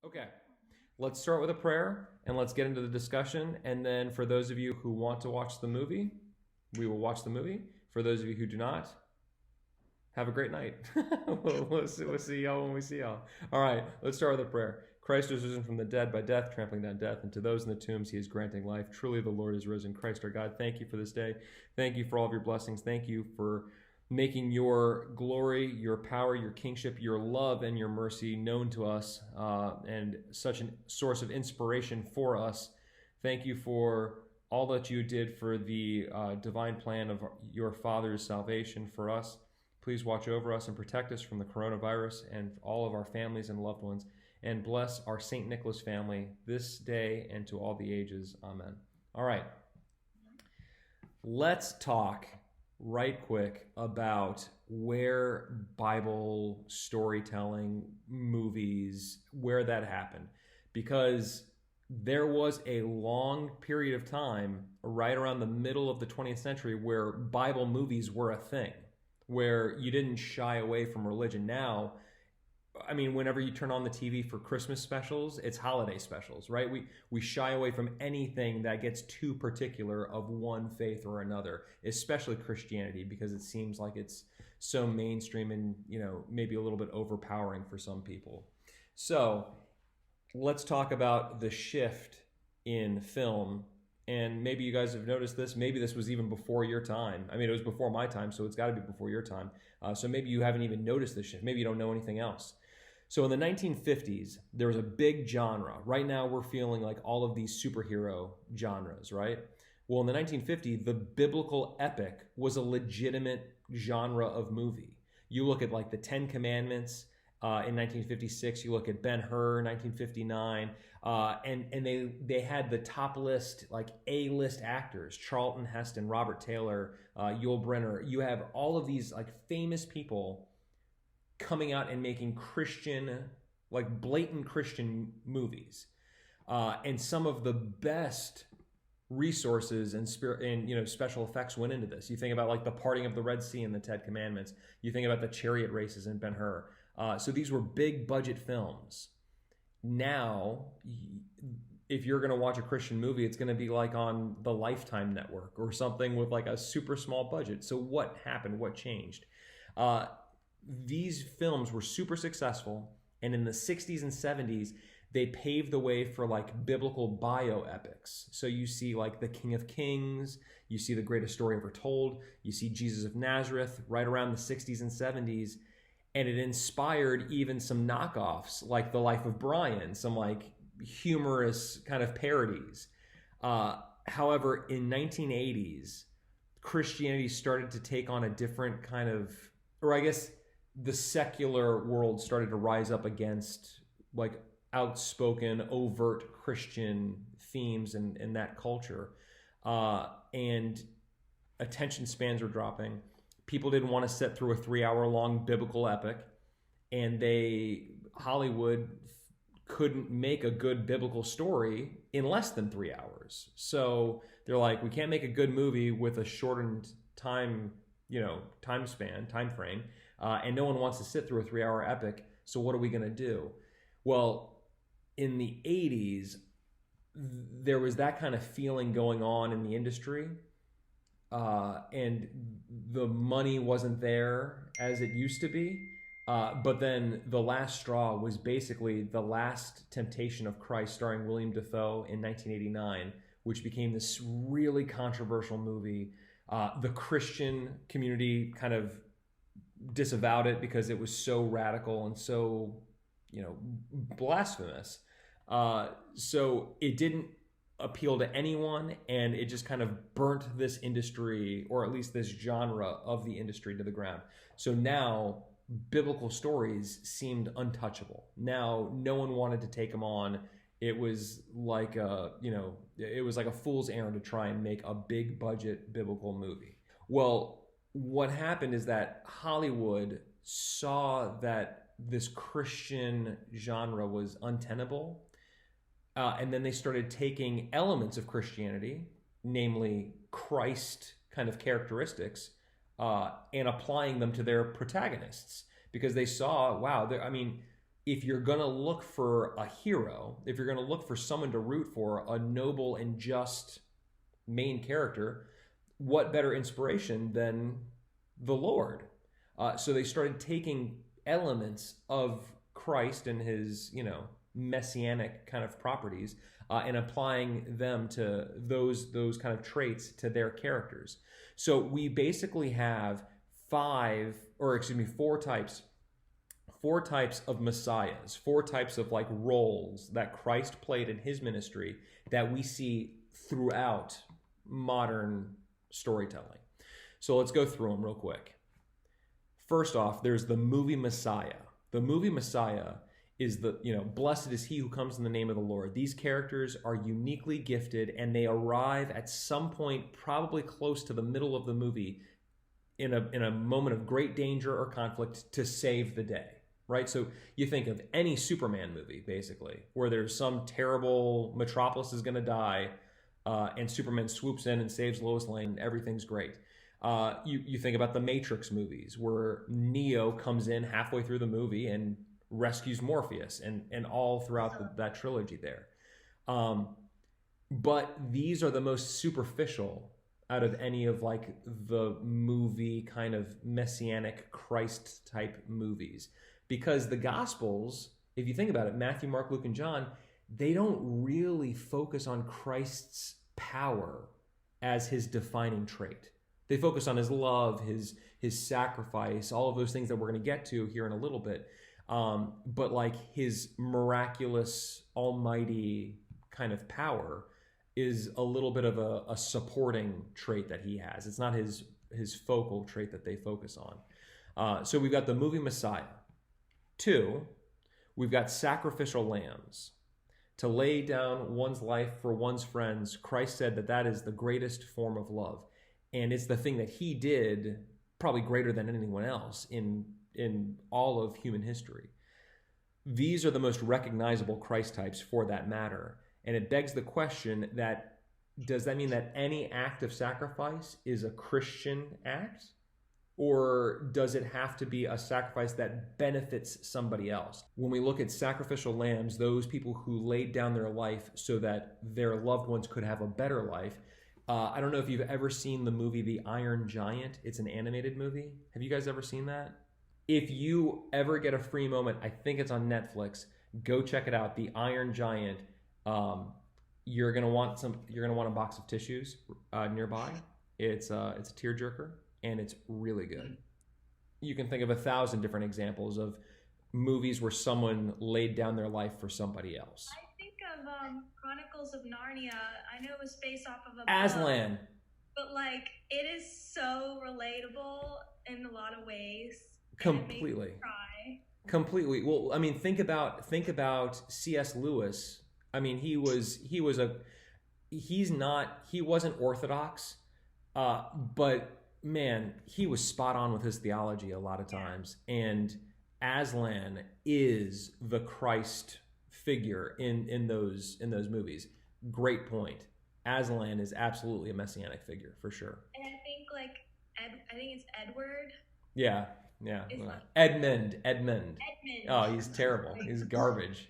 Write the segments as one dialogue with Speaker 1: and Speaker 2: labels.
Speaker 1: Okay, let's start with a prayer and let's get into the discussion. And then for those of you who want to watch the movie, we will watch the movie. For those of you who do not, have a great night. We'll see y'all when we see y'all. All right, let's start with a prayer. Christ was risen from the dead by death, trampling down death, and to those in the tombs he is granting life. Truly the Lord is risen. Christ our God, thank you for this day. Thank you for all of your blessings. Thank you for making your glory, your power, your kingship, your love, and your mercy known to us, and such a source of inspiration for us. Thank you for all that you did for the divine plan of your Father's salvation for us. Please watch over us and protect us from the coronavirus and all of our families and loved ones, and bless our St. Nicholas family this day and to all the ages. Amen. All right. Let's talk right quick about where Bible storytelling, movies, where that happened. Because there was a long period of time right around the middle of the 20th century where Bible movies were a thing, where you didn't shy away from religion. Now, I mean, whenever you turn on the TV for Christmas specials, it's holiday specials, right? We shy away from anything that gets too particular of one faith or another, especially Christianity, because it seems like it's so mainstream and, maybe a little bit overpowering for some people. So let's talk about the shift in film. And maybe you guys have noticed this. Maybe this was even before your time. I mean, it was before my time, so it's got to be before your time. So maybe you haven't even noticed this shift. Maybe you don't know anything else. So in the 1950s, there was a big genre. Right now, we're feeling like all of these superhero genres, right? Well, in the 1950s, the biblical epic was a legitimate genre of movie. You look at like the Ten Commandments in 1956. You look at Ben-Hur, 1959, and they had the top list, like A-list actors: Charlton Heston, Robert Taylor, Yul Brynner. You have all of these like famous people coming out and making Christian, like blatant Christian movies, and some of the best resources and special effects went into this. You think about like the parting of the Red Sea in the Ten Commandments. You think about the chariot races in Ben-Hur. So these were big budget films. Now, if you're going to watch a Christian movie, it's going to be like on the Lifetime network or something with like a super small budget. So what happened? What changed? These films were super successful, and in the 60s and 70s, they paved the way for like biblical bioepics. So you see like the King of Kings, you see the greatest story ever told, you see Jesus of Nazareth right around the 60s and 70s, and it inspired even some knockoffs like The Life of Brian, some like humorous kind of parodies. However, in 1980s, Christianity started to take on a different kind of, or I guess the secular world started to rise up against like outspoken, overt Christian themes and that culture. And attention spans were dropping. People didn't want to sit through a 3-hour long biblical epic, and Hollywood couldn't make a good biblical story in less than 3 hours. So they're like, we can't make a good movie with a shortened time frame. And no one wants to sit through a 3-hour epic. So what are we going to do? Well, in the 80s, there was that kind of feeling going on in the industry. And the money wasn't there as it used to be. But then the last straw was basically The Last Temptation of Christ, starring William Dafoe, in 1989, which became this really controversial movie. The Christian community kind of disavowed it because it was so radical and so, blasphemous. So it didn't appeal to anyone, and it just kind of burnt this industry, or at least this genre of the industry, to the ground. So now biblical stories seemed untouchable. Now no one wanted to take them on. It was like it was like a fool's errand to try and make a big budget biblical movie. Well, what happened is that Hollywood saw that this Christian genre was untenable, and then they started taking elements of Christianity, namely Christ kind of characteristics, and applying them to their protagonists, because they saw, wow, if you're going to look for a hero, if you're going to look for someone to root for, a noble and just main character, what better inspiration than the Lord? So they started taking elements of Christ and his, messianic kind of properties and applying them to those kind of traits to their characters. So we basically have four types of messiahs, four types of like roles that Christ played in his ministry that we see throughout modern storytelling. So let's go through them real quick. First off, there's the movie Messiah. The movie Messiah is blessed is he who comes in the name of the Lord. These characters are uniquely gifted, and they arrive at some point, probably close to the middle of the movie, in a moment of great danger or conflict to save the day, right? So you think of any Superman movie, basically, where there's some terrible metropolis is going to die, and Superman swoops in and saves Lois Lane, and everything's great. You think about the Matrix movies, where Neo comes in halfway through the movie and rescues Morpheus, and all throughout that trilogy there. But these are the most superficial out of any of like the movie kind of messianic Christ type movies, because the Gospels, if you think about it, Matthew, Mark, Luke, and John, they don't really focus on Christ's power as his defining trait. They focus on his love, his sacrifice, all of those things that we're going to get to here in a little bit. But like his miraculous, almighty kind of power is a little bit of a supporting trait that he has. It's not his focal trait that they focus on. So we've got the movie Messiah. 2, we've got sacrificial lambs. To lay down one's life for one's friends, Christ said that is the greatest form of love. And it's the thing that he did probably greater than anyone else in all of human history. These are the most recognizable Christ types for that matter. And it begs the question that, does that mean that any act of sacrifice is a Christian act? Or does it have to be a sacrifice that benefits somebody else? When we look at sacrificial lambs, those people who laid down their life so that their loved ones could have a better life. I don't know if you've ever seen the movie The Iron Giant. It's an animated movie. Have you guys ever seen that? If you ever get a free moment, I think it's on Netflix. Go check it out. The Iron Giant. You're gonna want a box of tissues nearby. It's a tearjerker, and it's really good. You can think of 1,000 different examples of movies where someone laid down their life for somebody else.
Speaker 2: I think of Chronicles of Narnia. I know it was based off of a
Speaker 1: Aslan.
Speaker 2: book, but like it is so relatable in a lot of ways.
Speaker 1: Completely.
Speaker 2: It made me cry.
Speaker 1: Completely. Well, I mean, think about C.S. Lewis. I mean, he wasn't Orthodox, but man, he was spot on with his theology a lot of times. And Aslan is the Christ figure in those movies. Great point. Aslan is absolutely a messianic figure for sure.
Speaker 2: And I think I think it's Edward.
Speaker 1: Yeah.
Speaker 2: Like,
Speaker 1: Edmund. Oh, he's terrible. He's garbage.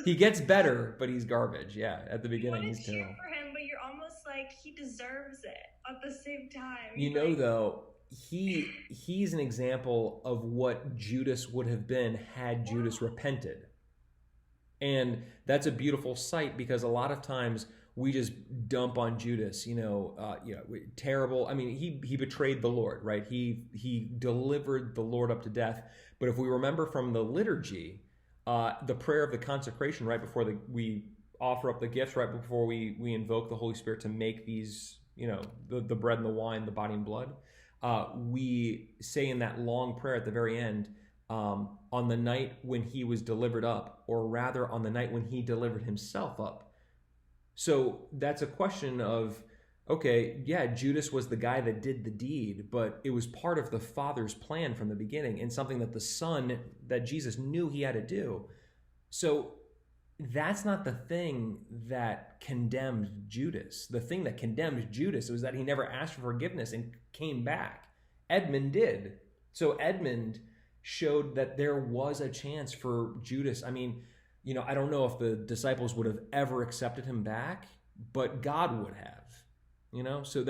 Speaker 1: He gets better, but he's garbage. Yeah, at the beginning, he's terrible.
Speaker 2: For him, but you're almost like he deserves it at the same time.
Speaker 1: You know, though, he's an example of what Judas would have been had Judas repented. And that's a beautiful sight, because a lot of times we just dump on Judas, terrible. I mean, he betrayed the Lord, right? He delivered the Lord up to death. But if we remember from the liturgy, the prayer of the consecration, right before we offer up the gifts, right before we invoke the Holy Spirit to make these, the bread and the wine, the body and blood, we say in that long prayer at the very end, on the night when he was delivered up, or rather on the night when he delivered himself up. So that's a question of, okay, yeah, Judas was the guy that did the deed, but it was part of the Father's plan from the beginning, and something that the Son, that Jesus knew he had to do. So that's not the thing that condemned Judas. The thing that condemned Judas was that he never asked for forgiveness and came back. Edmund did. So Edmund showed that there was a chance for Judas. I mean, I don't know if the disciples would have ever accepted him back, but God would have. So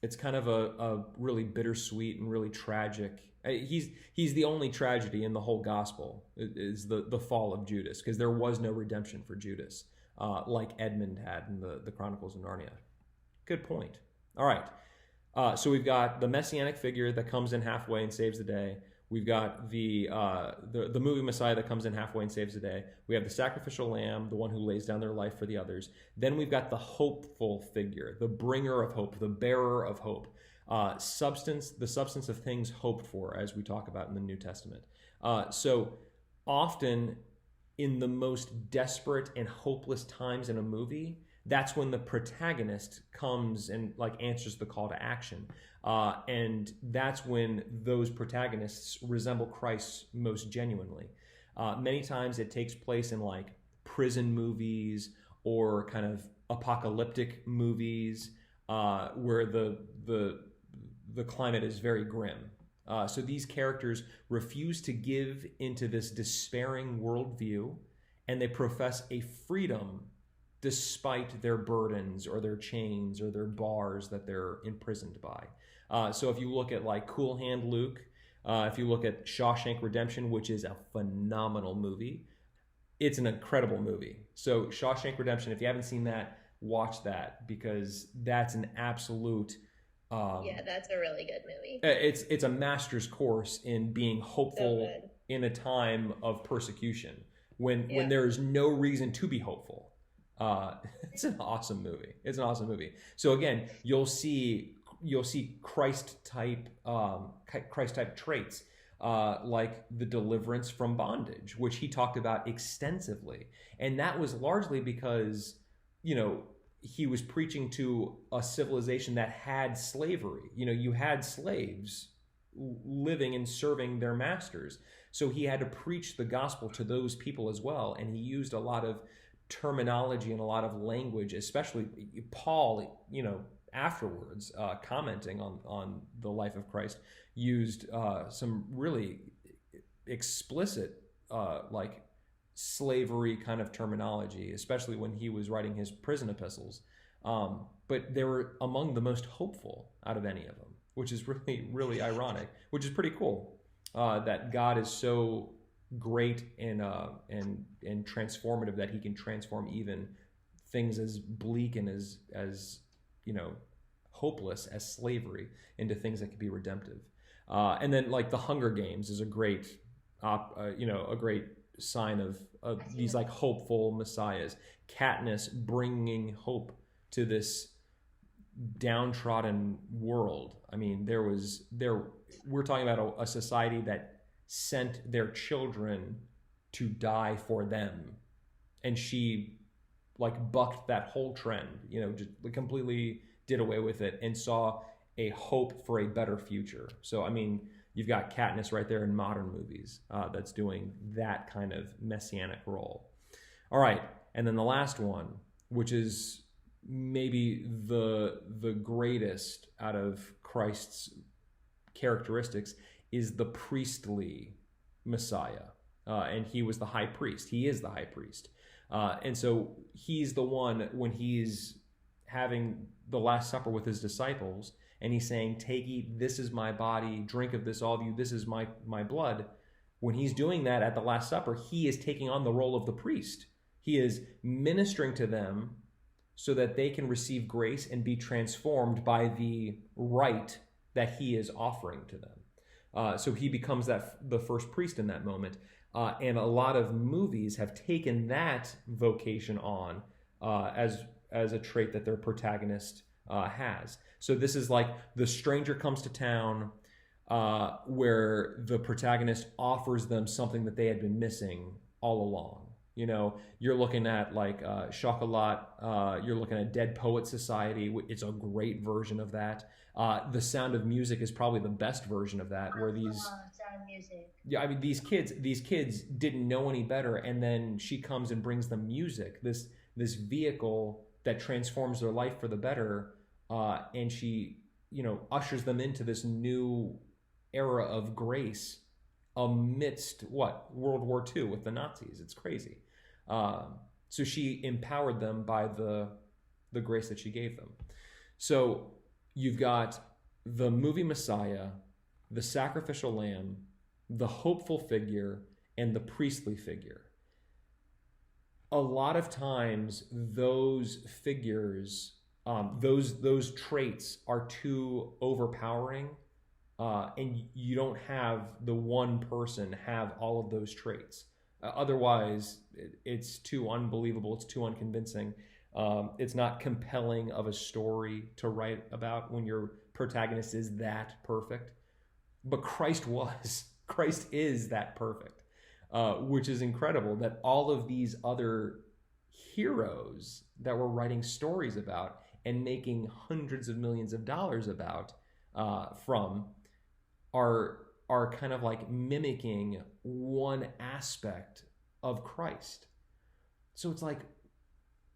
Speaker 1: it's kind of a really bittersweet and really tragic. He's the only tragedy in the whole gospel is the fall of Judas, because there was no redemption for Judas, like Edmund had in the Chronicles of Narnia. Good point. All right. So we've got the Messianic figure that comes in halfway and saves the day. We've got the movie Messiah that comes in halfway and saves the day. We have the sacrificial lamb, the one who lays down their life for the others. Then we've got the hopeful figure, the bringer of hope, the bearer of hope. The substance of things hoped for, as we talk about in the New Testament. So often in the most desperate and hopeless times in a movie, that's when the protagonist comes and answers the call to action. And that's when those protagonists resemble Christ most genuinely. Many times it takes place in prison movies or kind of apocalyptic movies, where the climate is very grim. So these characters refuse to give into this despairing worldview, and they profess a freedom despite their burdens or their chains or their bars that they're imprisoned by. So if you look at Cool Hand Luke, if you look at Shawshank Redemption, which is a phenomenal movie, it's an incredible movie. So Shawshank Redemption, if you haven't seen that, watch that, because that's an absolute...
Speaker 2: that's a really good movie.
Speaker 1: It's a master's course in being hopeful in a time of persecution when there is no reason to be hopeful. It's an awesome movie. So again, you'll see Christ type traits, like the deliverance from bondage, which he talked about extensively, and that was largely because he was preaching to a civilization that had slavery. You had slaves living and serving their masters, so he had to preach the gospel to those people as well, and he used a lot of terminology and a lot of language, especially Paul, afterwards, commenting on the life of Christ, used some really explicit slavery kind of terminology, especially when he was writing his prison epistles. But they were among the most hopeful out of any of them, which is really, really ironic, which is pretty cool, that God is so great and transformative that he can transform even things as bleak and as hopeless as slavery into things that can be redemptive. And then the Hunger Games is a great sign of these hopeful messiahs. Katniss bringing hope to this downtrodden world. I mean, we're talking about a society that sent their children to die for them, and she bucked that whole trend, just completely did away with it and saw a hope for a better future. So I mean, you've got Katniss right there in modern movies, that's doing that kind of messianic role. All right, and then the last one, which is maybe the greatest out of Christ's characteristics, is the priestly Messiah. And he was the high priest. He is the high priest. And so he's the one, when he's having the Last Supper with his disciples, and he's saying, "Take, eat, this is my body, drink of this, all of you, this is my blood." When he's doing that at the Last Supper, he is taking on the role of the priest. He is ministering to them so that they can receive grace and be transformed by the rite that he is offering to them. So he becomes the first priest in that moment. And a lot of movies have taken that vocation on as a trait that their protagonist has. So this is like the stranger comes to town, where the protagonist offers them something that they had been missing all along. You know, you're looking at Chocolat, you're looking at Dead Poet Society. It's a great version of that. The Sound of Music is probably the best version of that, where these
Speaker 2: Sound of Music.
Speaker 1: Yeah, I mean, these kids didn't know any better, and then she comes and brings them music, this vehicle that transforms their life for the better, and she ushers them into this new era of grace amidst World War II with the Nazis. It's crazy. So she empowered them by the grace that she gave them. So you've got the movie Messiah, the sacrificial lamb, the hopeful figure, and the priestly figure. A lot of times those figures, those traits are too overpowering, and you don't have the one person have all of those traits. Otherwise, it's too unbelievable. It's too unconvincing. It's not compelling of a story to write about when your protagonist is that perfect. But Christ is that perfect, which is incredible that all of these other heroes that we're writing stories about and making hundreds of millions of dollars about from are kind of like mimicking one aspect of Christ. So it's like,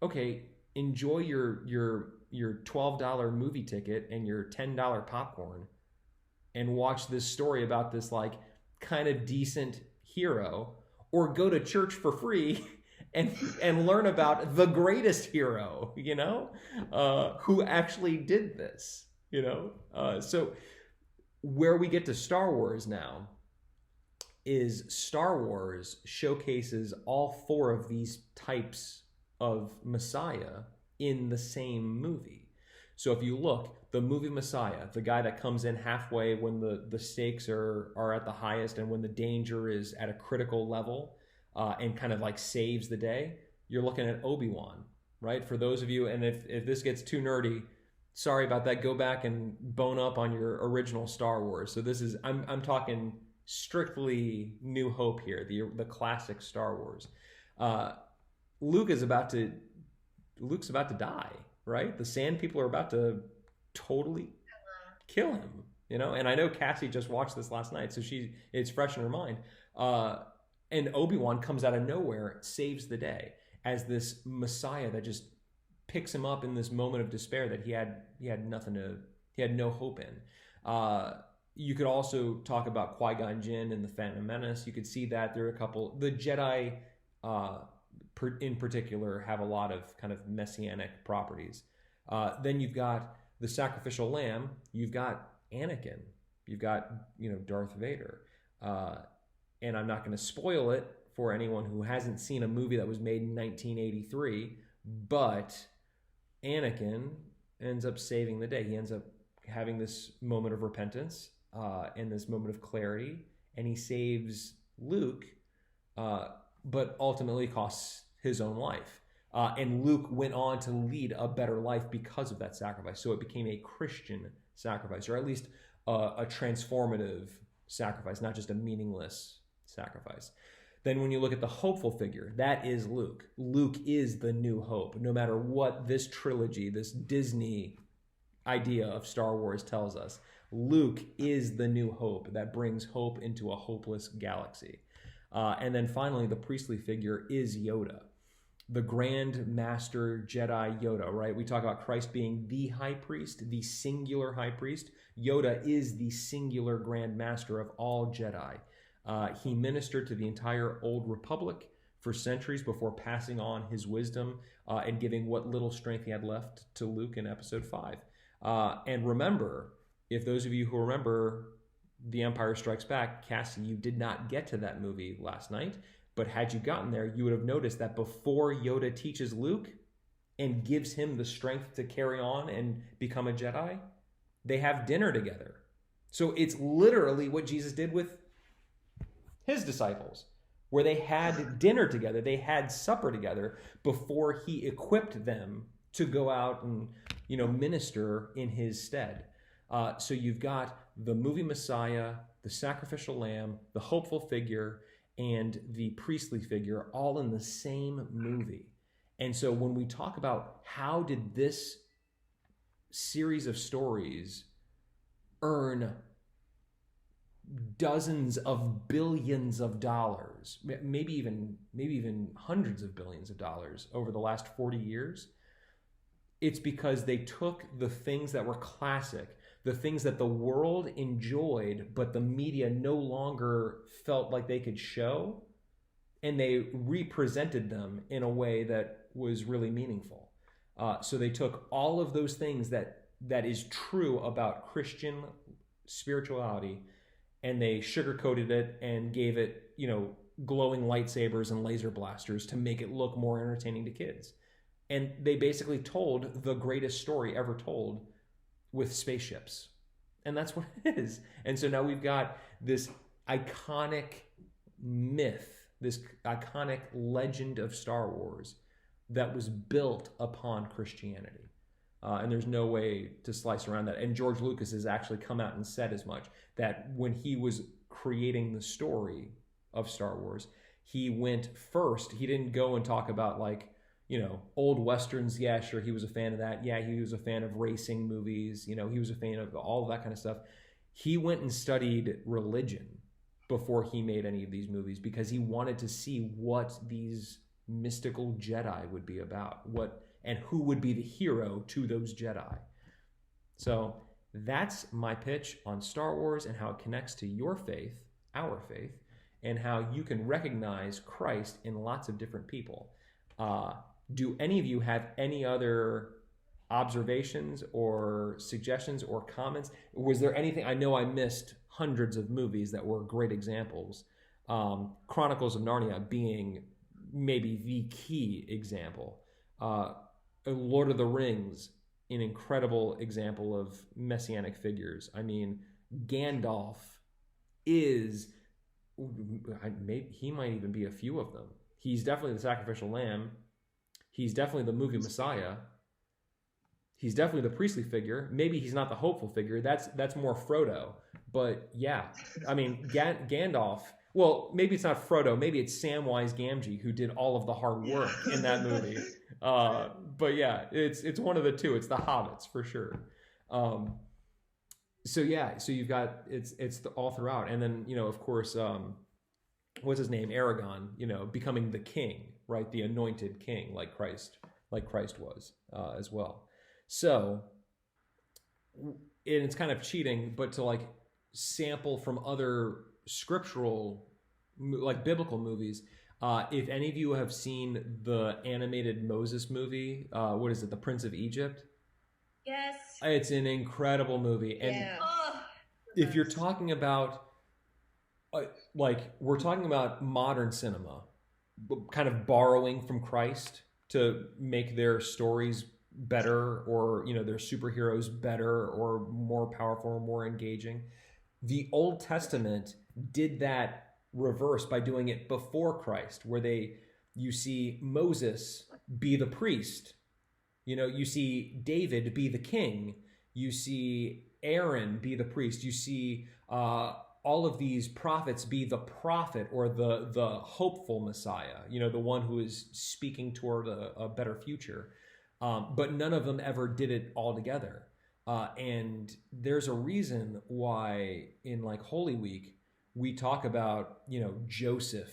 Speaker 1: okay, enjoy your $12 movie ticket and your $10 popcorn and watch this story about this like kind of decent hero, or go to church for free and learn about the greatest hero, who actually did this, So where we get to Star Wars now is Star Wars showcases all four of these types of Messiah in the same movie. So if you look, the movie Messiah, the guy that comes in halfway when the stakes are at the highest and when the danger is at a critical level, and kind of like saves the day, you're looking at Obi-Wan, right? For those of you, and if this gets too nerdy, sorry about that, go back and bone up on your original Star Wars. So this is, I'm talking strictly New Hope here, the classic Star Wars. Luke's about to die, right? The Sand People are about to totally kill him, And I know Cassie just watched this last night, so it's fresh in her mind. And Obi-Wan comes out of nowhere, saves the day as this Messiah that just picks him up in this moment of despair that he had no hope in. You could also talk about Qui-Gon Jinn and the Phantom Menace. You could see that there are a couple. The Jedi, in particular, have a lot of kind of messianic properties. Then you've got the sacrificial lamb. You've got Anakin. You've got Darth Vader. And I'm not going to spoil it for anyone who hasn't seen a movie that was made in 1983, but Anakin ends up saving the day. He ends up having this moment of repentance and this moment of clarity, and he saves Luke, but ultimately costs his own life. And Luke went on to lead a better life because of that sacrifice. So it became a Christian sacrifice, or at least a transformative sacrifice, not just a meaningless sacrifice. Then when you look at the hopeful figure, that is Luke. Luke is the new hope. No matter what this trilogy, this Disney idea of Star Wars tells us, Luke is the new hope that brings hope into a hopeless galaxy. And then finally, the priestly figure is Yoda, the Grand Master Jedi Yoda, right? We talk about Christ being the high priest, the singular high priest. Yoda is the singular Grand Master of all Jedi. He ministered to the entire Old Republic for centuries before passing on his wisdom and giving what little strength he had left to Luke in Episode 5. And remember, if those of you who remember The Empire Strikes Back, Cassie, you did not get to that movie last night, but had you gotten there, you would have noticed that before Yoda teaches Luke and gives him the strength to carry on and become a Jedi, they have dinner together. So it's literally what Jesus did with his disciples, where they had dinner together, they had supper together before he equipped them to go out and minister in his stead. So you've got the movie Messiah, the sacrificial lamb, the hopeful figure, and the priestly figure all in the same movie. And so when we talk about how did this series of stories earn dozens of billions of dollars, maybe even hundreds of billions of dollars over the last 40 years, it's because they took the things that were classic, the things that the world enjoyed, but the media no longer felt like they could show, and they represented them in a way that was really meaningful. So they took all of those things that is true about Christian spirituality, and they sugarcoated it and gave it, glowing lightsabers and laser blasters to make it look more entertaining to kids. And they basically told the greatest story ever told with spaceships. And that's what it is. And so now we've got this iconic myth, this iconic legend of Star Wars that was built upon Christianity. And there's no way to slice around that. And George Lucas has actually come out and said as much, that when he was creating the story of Star Wars, he went first. He didn't go and talk about old Westerns. Yeah, sure, he was a fan of that. Yeah, he was a fan of racing movies. He was a fan of all of that kind of stuff. He went and studied religion before he made any of these movies, because he wanted to see what these mystical Jedi would be about, and who would be the hero to those Jedi. So that's my pitch on Star Wars and how it connects to your faith, our faith, and how you can recognize Christ in lots of different people. Do any of you have any other observations or suggestions or comments? Was there anything? I know I missed hundreds of movies that were great examples. Chronicles of Narnia being maybe the key example. Lord of the Rings, an incredible example of messianic figures. I mean, Gandalf is, he might even be a few of them. He's definitely the sacrificial lamb. He's definitely the movie Messiah. He's definitely the priestly figure. Maybe he's not the hopeful figure. That's more Frodo. But yeah, I mean, Gandalf, well, maybe it's not Frodo. Maybe it's Samwise Gamgee who did all of the hard work in that movie. But yeah, it's one of the two. It's the hobbits for sure. So you've got, it's all throughout. And then, of course, what's his name? Aragon, becoming the king, right? The anointed king, like Christ was as well. So, and it's kind of cheating, but to sample from other scriptural, biblical movies. If any of you have seen the animated Moses movie, what is it? The Prince of Egypt?
Speaker 2: Yes.
Speaker 1: It's an incredible movie. And if you're talking about, we're talking about modern cinema, kind of borrowing from Christ to make their stories better, or, their superheroes better or more powerful or more engaging. The Old Testament did that reverse by doing it before Christ, where you see Moses be the priest, you see David be the king, you see Aaron be the priest, you see all of these prophets be the prophet or the hopeful Messiah, the one who is speaking toward a better future. But none of them ever did it all together. And there's a reason why in Holy Week, we talk about, Joseph,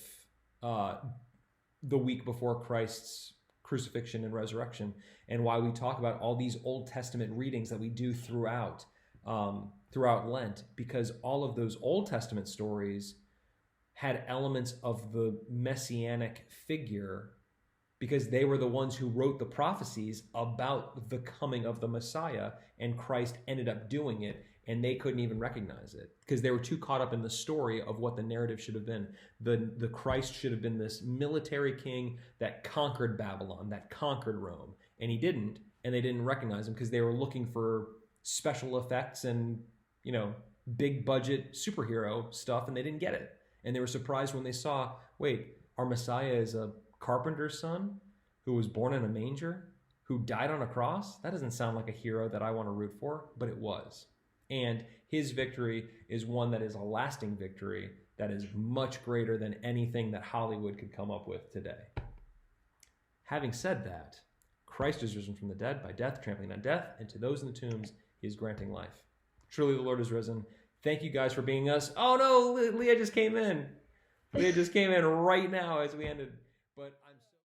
Speaker 1: the week before Christ's crucifixion and resurrection, and why we talk about all these Old Testament readings that we do throughout Lent, because all of those Old Testament stories had elements of the Messianic figure, because they were the ones who wrote the prophecies about the coming of the Messiah, and Christ ended up doing it, and they couldn't even recognize it because they were too caught up in the story of what the narrative should have been. The Christ should have been this military king that conquered Babylon, that conquered Rome, and he didn't, and they didn't recognize him because they were looking for special effects and, big budget superhero stuff, and they didn't get it. And they were surprised when they saw, wait, our Messiah is a carpenter's son who was born in a manger, who died on a cross? That doesn't sound like a hero that I want to root for, but it was. And his victory is one that is a lasting victory that is much greater than anything that Hollywood could come up with today. Having said that, Christ is risen from the dead by death, trampling on death, and to those in the tombs he is granting life. Truly the Lord is risen. Thank you guys for being us. Oh no, Leah just came in. Leah just came in right now as we ended.